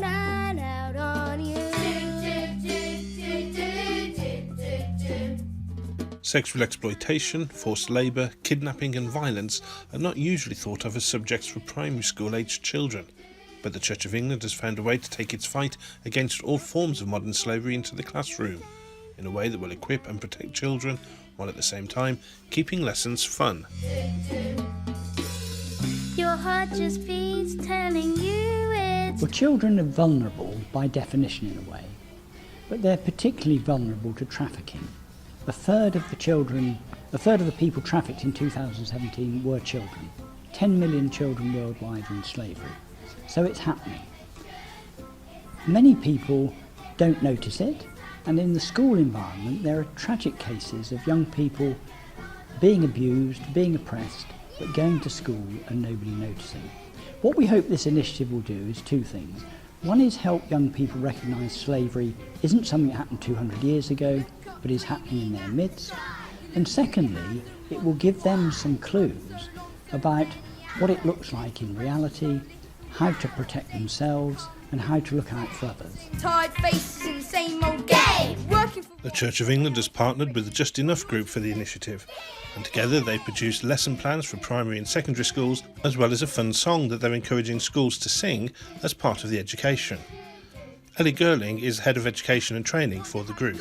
down and out on you. Sexual exploitation, forced labour, kidnapping and violence are not usually thought of as subjects for primary school-aged children, but the Church of England has found a way to take its fight against all forms of modern slavery into the classroom, in a way that will equip and protect children, while at the same time keeping lessons fun. Your heart just beats telling you it's... Well, children are vulnerable by definition in a way, but they're particularly vulnerable to trafficking. A third of the people trafficked in 2017 were children. 10 million children worldwide are in slavery. So it's happening. Many people don't notice it, and in the school environment there are tragic cases of young people being abused, being oppressed, but going to school and nobody noticing. What we hope this initiative will do is two things. One is help young people recognise slavery isn't something that happened 200 years ago, but is happening in their midst. And secondly, it will give them some clues about what it looks like in reality, how to protect themselves, and how to look out for others. Tired faces in the same old game. The Church of England has partnered with the Just Enough group for the initiative, and together they've produced lesson plans for primary and secondary schools, as well as a fun song that they're encouraging schools to sing as part of the education. Ellie Gerling is Head of Education and Training for the group.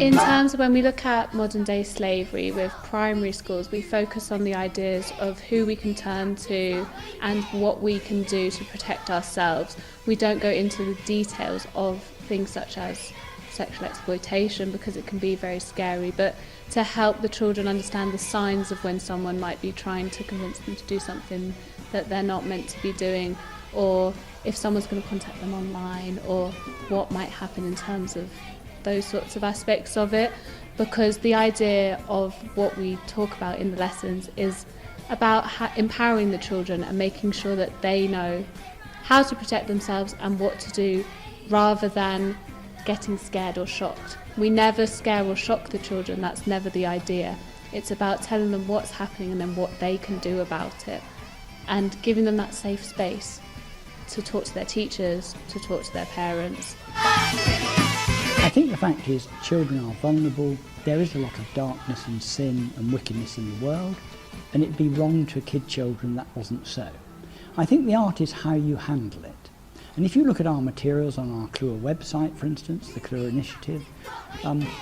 In terms of when we look at modern day slavery with primary schools, we focus on the ideas of who we can turn to and what we can do to protect ourselves. We don't go into the details of things such as sexual exploitation because it can be very scary, but to help the children understand the signs of when someone might be trying to convince them to do something that they're not meant to be doing, or if someone's going to contact them online, or what might happen in terms of those sorts of aspects of it, because the idea of what we talk about in the lessons is about empowering the children and making sure that they know how to protect themselves and what to do, rather than getting scared or shocked. We never scare or shock the children, that's never the idea. It's about telling them what's happening and then what they can do about it, and giving them that safe space to talk to their teachers, to talk to their parents. I think the fact is children are vulnerable. There is a lot of darkness and sin and wickedness in the world, and it'd be wrong to kid children that wasn't so. I think the art is how you handle it. And if you look at our materials on our Clewer website, for instance, the Clewer Initiative,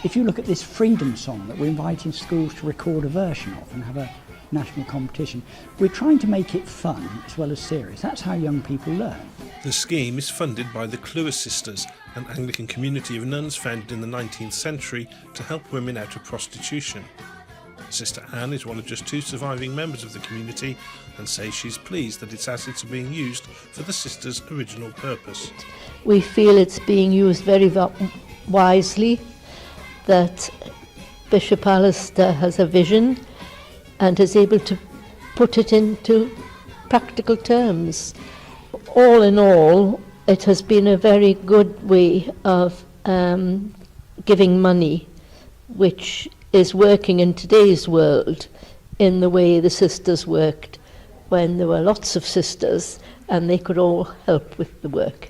if you look at this freedom song that we're inviting schools to record a version of and have a national competition, we're trying to make it fun as well as serious. That's how young people learn. The scheme is funded by the Clewer Sisters, an Anglican community of nuns founded in the 19th century to help women out of prostitution. Sister Anne is one of just 2 surviving members of the community and says she's pleased that its assets are being used for the sisters' original purpose. We feel it's being used very wisely, that Bishop Alistair has a vision and is able to put it into practical terms. All in all, it has been a very good way of giving money, which is working in today's world in the way the sisters worked when there were lots of sisters and they could all help with the work.